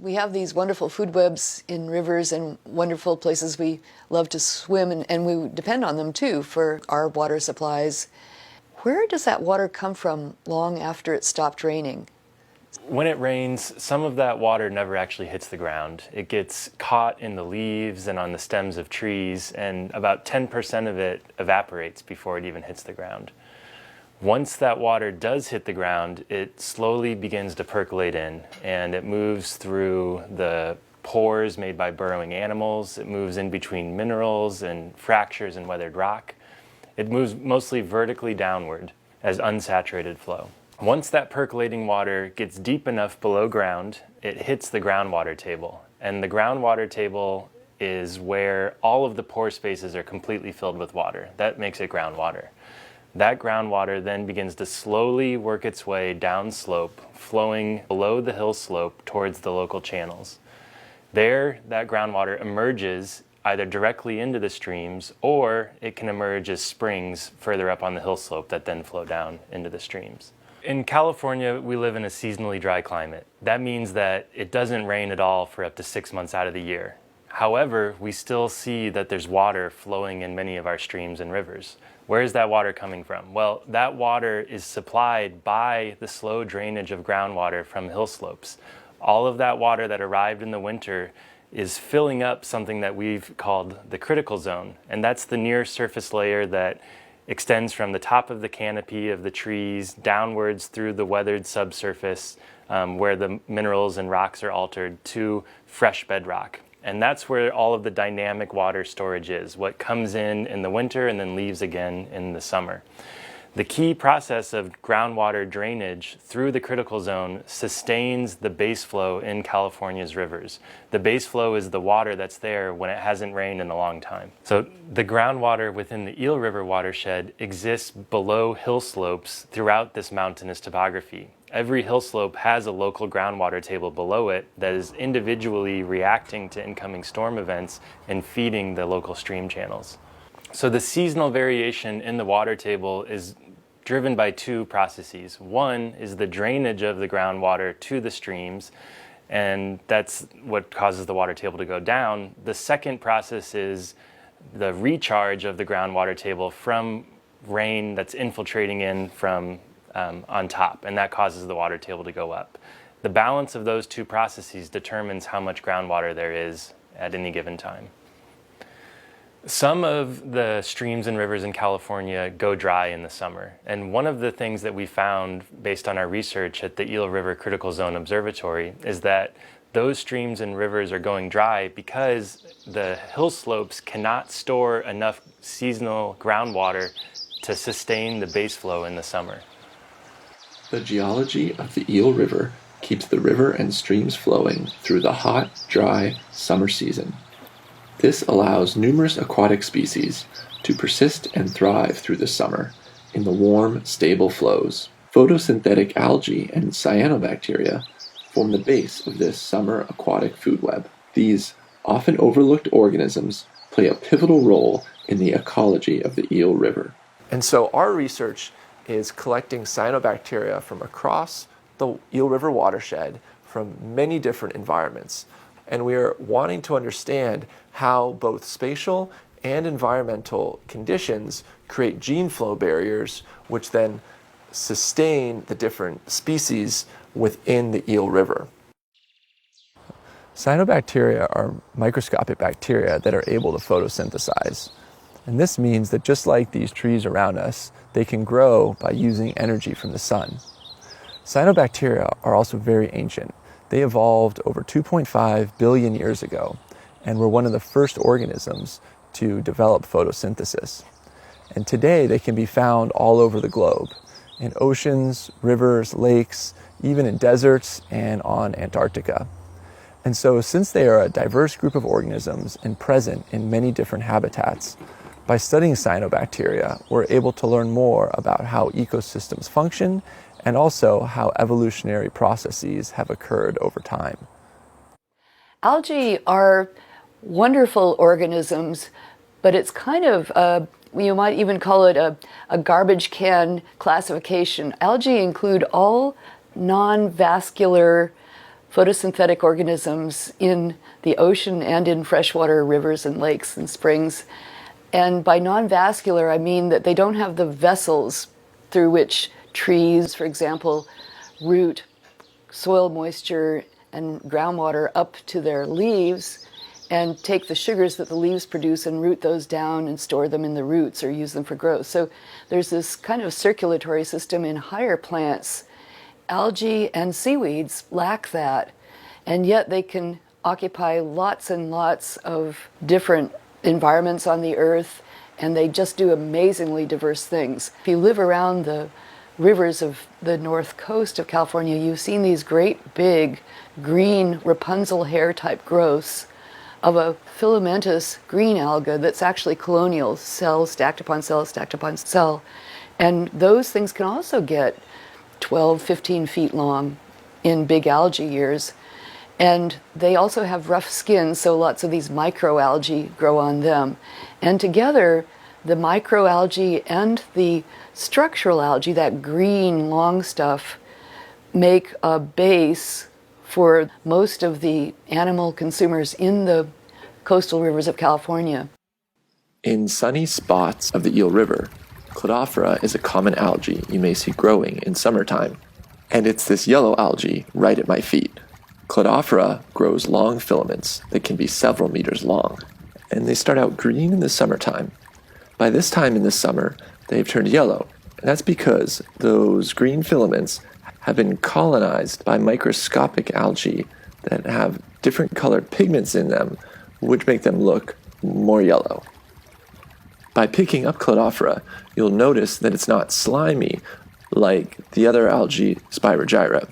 We have these wonderful food webs in rivers and wonderful places we love to swim, and we depend on them too for our water supplies. Where does that water come from long after it stopped raining? When it rains, some of that water never actually hits the ground. It gets caught in the leaves and on the stems of trees, and about 10% of it evaporates before it even hits the ground. Once that water does hit the ground, it slowly begins to percolate in, and it moves through the pores made by burrowing animals. It moves in between minerals and fractures and weathered rock. It moves mostly vertically downward as unsaturated flow. Once that percolating water gets deep enough below ground, it hits the groundwater table. And the groundwater table is where all of the pore spaces are completely filled with water. That makes it groundwater. That groundwater then begins to slowly work its way downslope, flowing below the hill slope towards the local channels. There, that groundwater emerges either directly into the streams, or it can emerge as springs further up on the hill slope that then flow down into the streams. In California, we live in a seasonally dry climate. That means that it doesn't rain at all for up to 6 months out of the year. However, we still see that there's water flowing in many of our streams and rivers. Where is that water coming from? Well, that water is supplied by the slow drainage of groundwater from hill slopes. All of that water that arrived in the winter is filling up something that we've called the critical zone, and that's the near surface layer that extends from the top of the canopy of the trees downwards through the weathered subsurface where the minerals and rocks are altered to fresh bedrock. And that's where all of the dynamic water storage is, what comes in the winter and then leaves again in the summer. The key process of groundwater drainage through the critical zone sustains the base flow in California's rivers. The base flow is the water that's there when it hasn't rained in a long time. So the groundwater within the Eel River watershed exists below hill slopes throughout this mountainous topography. Every hill slope has a local groundwater table below it that is individually reacting to incoming storm events and feeding the local stream channels. So the seasonal variation in the water table is driven by two processes. One is the drainage of the groundwater to the streams, and that's what causes the water table to go down. The second process is the recharge of the groundwater table from rain that's infiltrating in from on top, and that causes the water table to go up. The balance of those two processes determines how much groundwater there is at any given time. Some of the streams and rivers in California go dry in the summer, and one of the things that we found based on our research at the Eel River Critical Zone Observatory is that those streams and rivers are going dry because the hill slopes cannot store enough seasonal groundwater to sustain the base flow in the summer. The geology of the Eel River keeps the river and streams flowing through the hot, dry summer season. This allows numerous aquatic species to persist and thrive through the summer in the warm, stable flows. Photosynthetic algae and cyanobacteria form the base of this summer aquatic food web. These often overlooked organisms play a pivotal role in the ecology of the Eel River. And so our research is collecting cyanobacteria from across the Eel River watershed from many different environments. And we are wanting to understand how both spatial and environmental conditions create gene flow barriers, which then sustain the different species within the Eel River. Cyanobacteria are microscopic bacteria that are able to photosynthesize. And this means that just like these trees around us, they can grow by using energy from the sun. Cyanobacteria are also very ancient. They evolved over 2.5 billion years ago and were one of the first organisms to develop photosynthesis. And today they can be found all over the globe, in oceans, rivers, lakes, even in deserts and on Antarctica. And so since they are a diverse group of organisms and present in many different habitats, by studying cyanobacteria, we're able to learn more about how ecosystems function and also how evolutionary processes have occurred over time. Algae are wonderful organisms, but it's kind of, you might even call it a garbage can classification. Algae include all non-vascular photosynthetic organisms in the ocean and in freshwater rivers and lakes and springs. And by non-vascular, I mean that they don't have the vessels through which trees, for example, root soil moisture and groundwater up to their leaves and take the sugars that the leaves produce and root those down and store them in the roots or use them for growth. So there's this kind of circulatory system in higher plants. Algae and seaweeds lack that, and yet they can occupy lots and lots of different environments on the earth, and they just do amazingly diverse things. If you live around the rivers of the north coast of California, you've seen these great big green Rapunzel hair type growths of a filamentous green alga that's actually colonial, cell stacked upon cell stacked upon cell. And those things can also get 12, 15 feet long in big algae years. And they also have rough skin, so lots of these microalgae grow on them. And together, the microalgae and the structural algae, that green long stuff, make a base for most of the animal consumers in the coastal rivers of California. In sunny spots of the Eel River, Clodophora is a common algae you may see growing in summertime. And it's this yellow algae right at my feet. Clodophora grows long filaments that can be several meters long, and they start out green in the summertime. By this time in the summer, they've turned yellow, and that's because those green filaments have been colonized by microscopic algae that have different colored pigments in them, which make them look more yellow. By picking up Clodophora, you'll notice that it's not slimy like the other algae Spirogyra.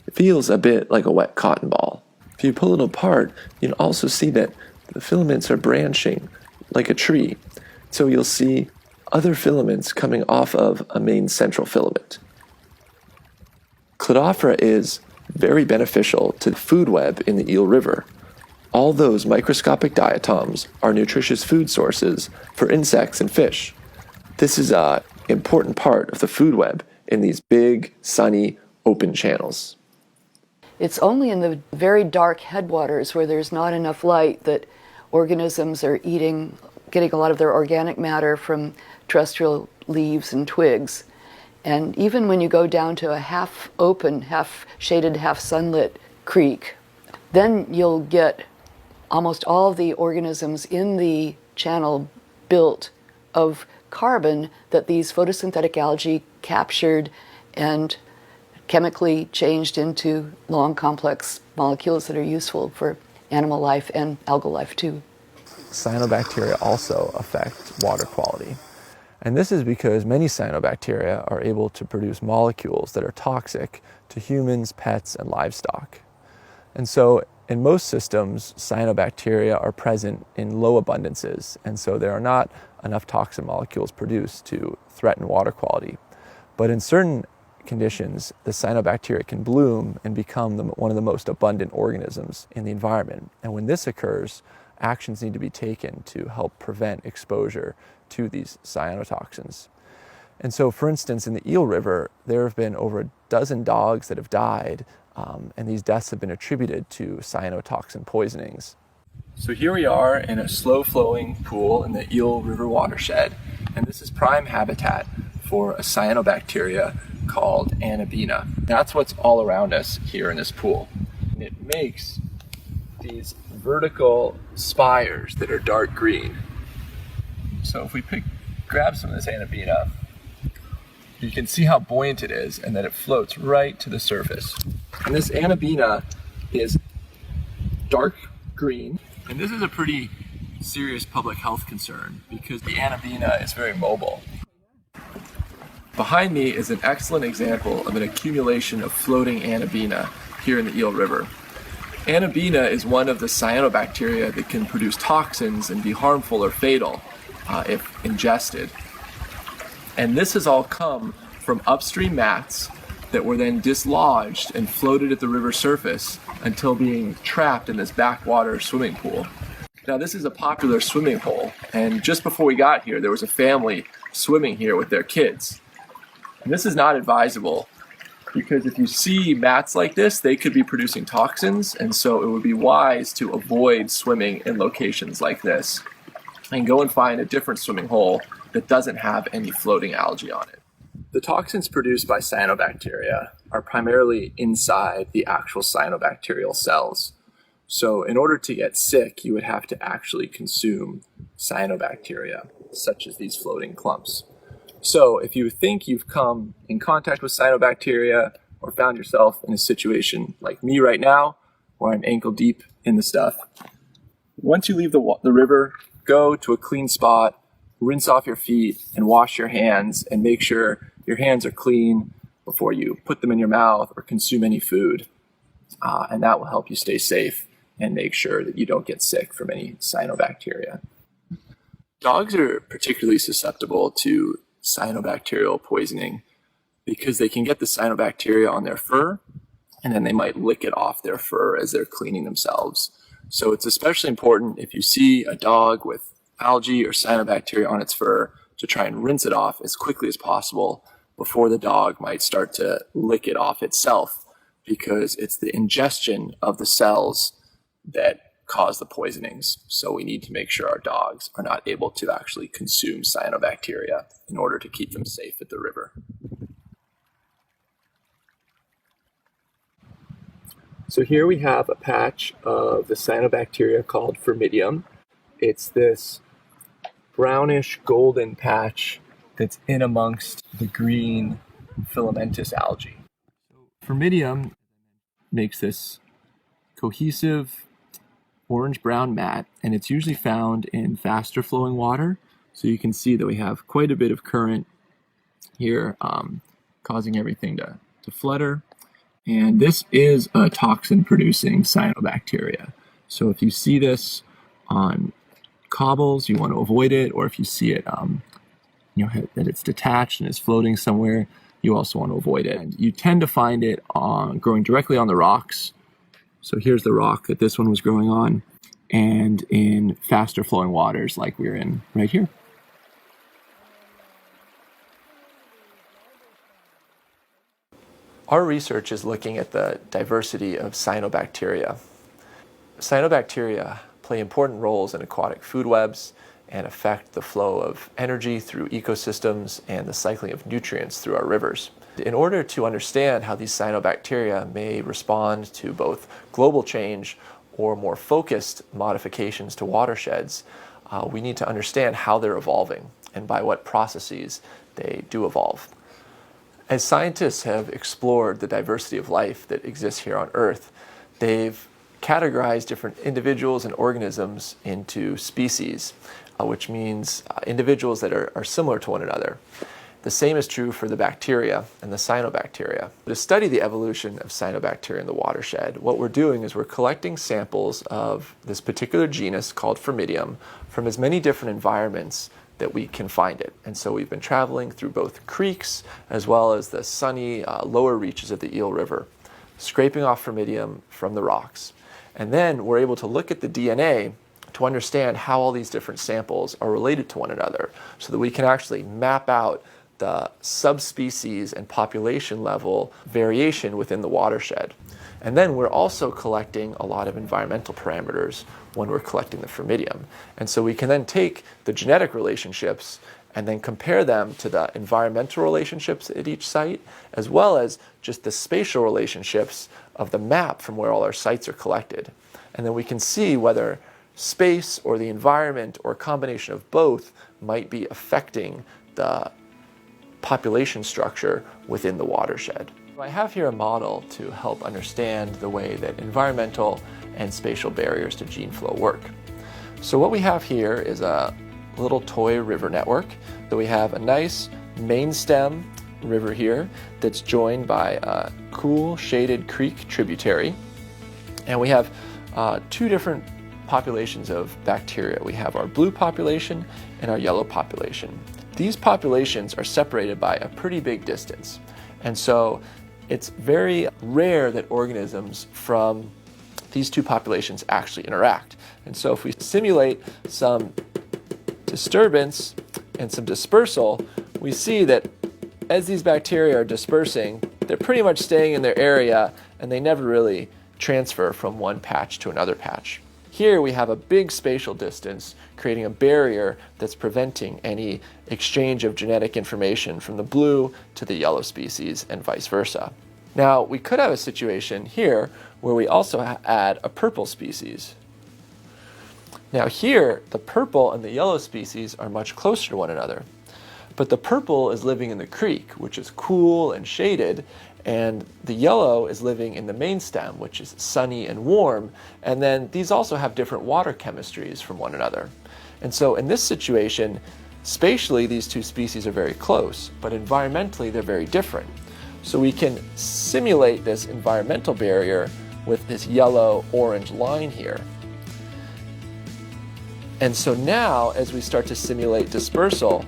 It feels a bit like a wet cotton ball. If you pull it apart, you'll also see that the filaments are branching like a tree. So you'll see other filaments coming off of a main central filament. Clodophora is very beneficial to the food web in the Eel River. All those microscopic diatoms are nutritious food sources for insects and fish. This is an important part of the food web in these big, sunny, open channels. It's only in the very dark headwaters where there's not enough light that organisms are getting a lot of their organic matter from terrestrial leaves and twigs. And even when you go down to a half open, half shaded, half sunlit creek, then you'll get almost all of the organisms in the channel built of carbon that these photosynthetic algae captured and chemically changed into long complex molecules that are useful for animal life and algal life too. Cyanobacteria also affect water quality. And this is because many cyanobacteria are able to produce molecules that are toxic to humans, pets, and livestock. And so in most systems, cyanobacteria are present in low abundances, and so there are not enough toxin molecules produced to threaten water quality. But in certain conditions, the cyanobacteria can bloom and become one of the most abundant organisms in the environment. And when this occurs, actions need to be taken to help prevent exposure to these cyanotoxins. And so, for instance, in the Eel River, there have been over a dozen dogs that have died, and these deaths have been attributed to cyanotoxin poisonings. So here we are in a slow-flowing pool in the Eel River watershed, and this is prime habitat for a cyanobacteria called Anabina. That's what's all around us here in this pool. And it makes these vertical spires that are dark green. So if we grab some of this Anabina, you can see how buoyant it is and that it floats right to the surface. And this Anabina is dark green. And this is a pretty serious public health concern because the Anabina is very mobile. Behind me is an excellent example of an accumulation of floating Anabina here in the Eel River. Anabina is one of the cyanobacteria that can produce toxins and be harmful or fatal if ingested. And this has all come from upstream mats that were then dislodged and floated at the river surface until being trapped in this backwater swimming pool. Now this is a popular swimming hole, and just before we got here there was a family swimming here with their kids. And this is not advisable because if you see mats like this, they could be producing toxins, and so it would be wise to avoid swimming in locations like this and go and find a different swimming hole that doesn't have any floating algae on it. The toxins produced by cyanobacteria are primarily inside the actual cyanobacterial cells. So in order to get sick, you would have to actually consume cyanobacteria, such as these floating clumps. So if you think you've come in contact with cyanobacteria or found yourself in a situation like me right now, where I'm ankle deep in the stuff, once you leave the river, go to a clean spot, rinse off your feet and wash your hands and make sure your hands are clean before you put them in your mouth or consume any food. And that will help you stay safe and make sure that you don't get sick from any cyanobacteria. Dogs are particularly susceptible to cyanobacterial poisoning because they can get the cyanobacteria on their fur and then they might lick it off their fur as they're cleaning themselves. So it's especially important if you see a dog with algae or cyanobacteria on its fur to try and rinse it off as quickly as possible before the dog might start to lick it off itself, because it's the ingestion of the cells that cause the poisonings. So we need to make sure our dogs are not able to actually consume cyanobacteria in order to keep them safe at the river. So here we have a patch of the cyanobacteria called Firmidium. It's this brownish golden patch that's in amongst the green filamentous algae. Firmidium makes this cohesive orange-brown mat, and it's usually found in faster flowing water. So you can see that we have quite a bit of current here, causing everything to flutter. And this is a toxin-producing cyanobacteria. So if you see this on cobbles, you want to avoid it, or if you see it, that it's detached and is floating somewhere, you also want to avoid it. And you tend to find it growing directly on the rocks. So here's the rock that this one was growing on, and in faster flowing waters like we're in right here. Our research is looking at the diversity of cyanobacteria. Cyanobacteria play important roles in aquatic food webs and affect the flow of energy through ecosystems and the cycling of nutrients through our rivers. In order to understand how these cyanobacteria may respond to both global change or more focused modifications to watersheds, we need to understand how they're evolving and by what processes they do evolve. As scientists have explored the diversity of life that exists here on Earth, they've categorized different individuals and organisms into species, which means individuals that are similar to one another. The same is true for the bacteria and the cyanobacteria. To study the evolution of cyanobacteria in the watershed, what we're doing is we're collecting samples of this particular genus called Firmidium from as many different environments that we can find it. And so we've been traveling through both creeks as well as the sunny lower reaches of the Eel River, scraping off Firmidium from the rocks. And then we're able to look at the DNA to understand how all these different samples are related to one another so that we can actually map out the subspecies and population level variation within the watershed. And then we're also collecting a lot of environmental parameters when we're collecting the Firmidium. And so we can then take the genetic relationships and then compare them to the environmental relationships at each site, as well as just the spatial relationships of the map from where all our sites are collected. And then we can see whether space or the environment or a combination of both might be affecting the population structure within the watershed. I have here a model to help understand the way that environmental and spatial barriers to gene flow work. So what we have here is a little toy river network. So we have a nice main stem river here that's joined by a cool shaded creek tributary. And we have two different populations of bacteria. We have our blue population and our yellow population. These populations are separated by a pretty big distance. And so it's very rare that organisms from these two populations actually interact. And so if we simulate some disturbance and some dispersal, we see that as these bacteria are dispersing, they're pretty much staying in their area and they never really transfer from one patch to another patch. Here we have a big spatial distance creating a barrier that's preventing any exchange of genetic information from the blue to the yellow species and vice versa. Now we could have a situation here where we also add a purple species. Now here the purple and the yellow species are much closer to one another, but the purple is living in the creek, which is cool and shaded, and the yellow is living in the main stem, which is sunny and warm, and then these also have different water chemistries from one another. And so in this situation, spatially these two species are very close, but environmentally they're very different. So we can simulate this environmental barrier with this yellow-orange line here. And so now, as we start to simulate dispersal,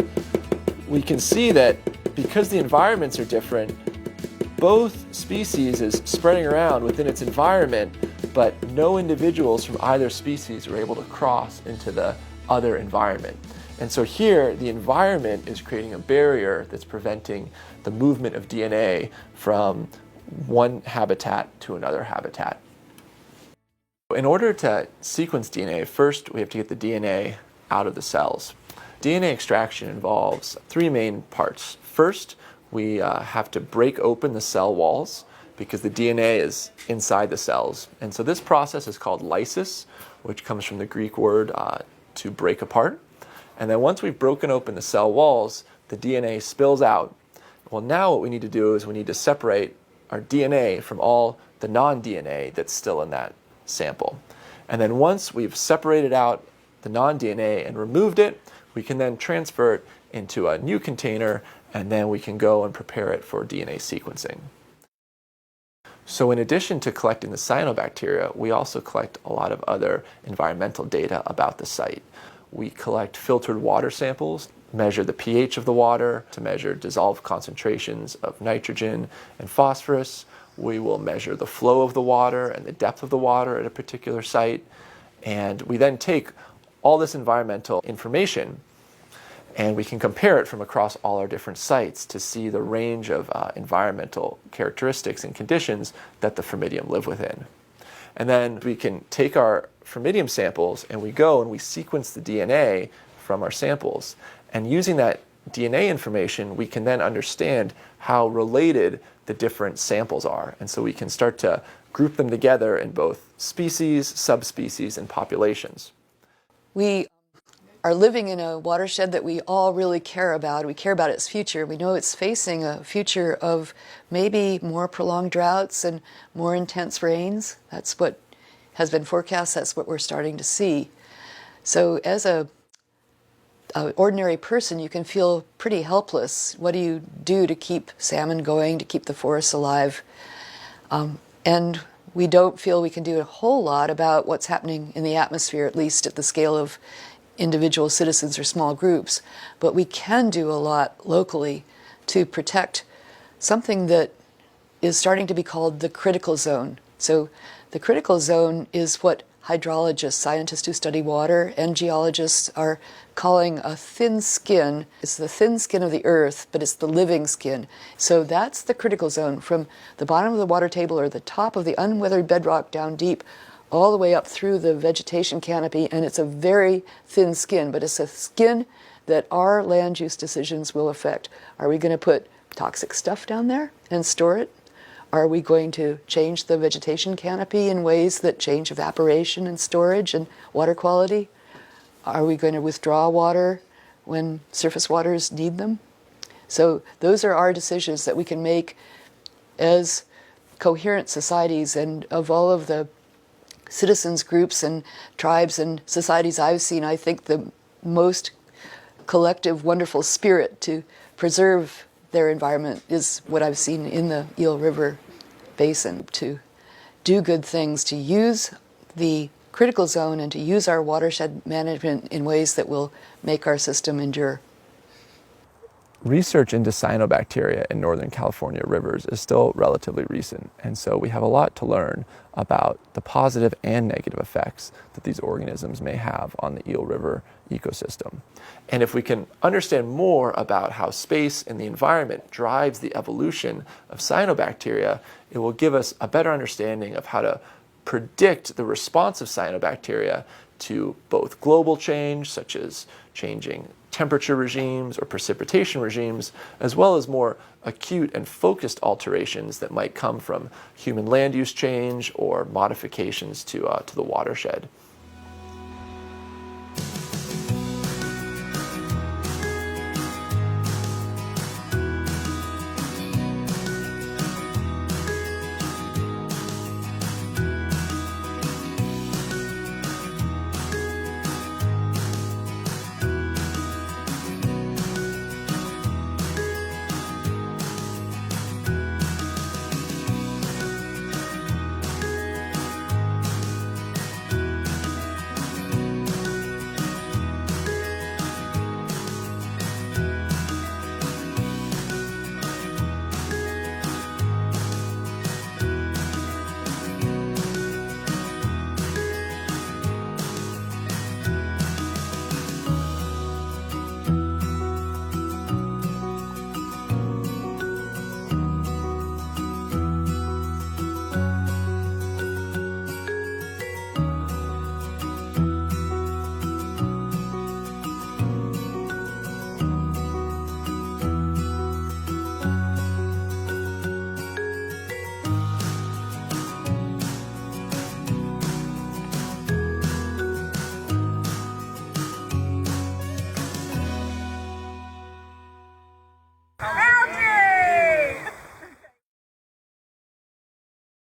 we can see that because the environments are different, both species is spreading around within its environment, but no individuals from either species are able to cross into the other environment. And so here, the environment is creating a barrier that's preventing the movement of DNA from one habitat to another habitat. In order to sequence DNA, first we have to get the DNA out of the cells. DNA extraction involves three main parts. First, we have to break open the cell walls because the DNA is inside the cells. And so this process is called lysis, which comes from the Greek word to break apart. And then once we've broken open the cell walls, the DNA spills out. Well, now what we need to do is we need to separate our DNA from all the non-DNA that's still in that sample. And then once we've separated out the non-DNA and removed it, we can then transfer it into a new container, and then we can go and prepare it for DNA sequencing. So in addition to collecting the cyanobacteria, we also collect a lot of other environmental data about the site. We collect filtered water samples, measure the pH of the water, to measure dissolved concentrations of nitrogen and phosphorus. We will measure the flow of the water and the depth of the water at a particular site. And we then take all this environmental information and we can compare it from across all our different sites to see the range of environmental characteristics and conditions that the Formidium live within. And then we can take our Formidium samples and we go and we sequence the DNA from our samples. And using that DNA information, we can then understand how related the different samples are. And so we can start to group them together in both species, subspecies, and populations. We are living in a watershed that we all really care about. We care about its future. We know it's facing a future of maybe more prolonged droughts and more intense rains. That's what has been forecast. That's what we're starting to see. So as an ordinary person, you can feel pretty helpless. What do you do to keep salmon going, to keep the forests alive? And we don't feel we can do a whole lot about what's happening in the atmosphere, at least at the scale of individual citizens or small groups. But we can do a lot locally to protect something that is starting to be called the critical zone. So the critical zone is what hydrologists, scientists who study water, and geologists are calling a thin skin. It's the thin skin of the earth, but it's the living skin. So that's the critical zone, from the bottom of the water table or the top of the unweathered bedrock down deep, all the way up through the vegetation canopy, and it's a very thin skin, but it's a skin that our land use decisions will affect. Are we going to put toxic stuff down there and store it? Are we going to change the vegetation canopy in ways that change evaporation and storage and water quality? Are we going to withdraw water when surface waters need them? So those are our decisions that we can make as coherent societies. And of all of the citizens groups and tribes and societies I've seen, I think the most collective, wonderful spirit to preserve their environment is what I've seen in the Eel River Basin, to do good things, to use the critical zone and to use our watershed management in ways that will make our system endure. Research into cyanobacteria in Northern California rivers is still relatively recent, and so we have a lot to learn about the positive and negative effects that these organisms may have on the Eel River ecosystem. And if we can understand more about how space and the environment drives the evolution of cyanobacteria, it will give us a better understanding of how to predict the response of cyanobacteria to both global change, such as changing temperature regimes or precipitation regimes, as well as more acute and focused alterations that might come from human land use change or modifications to the watershed.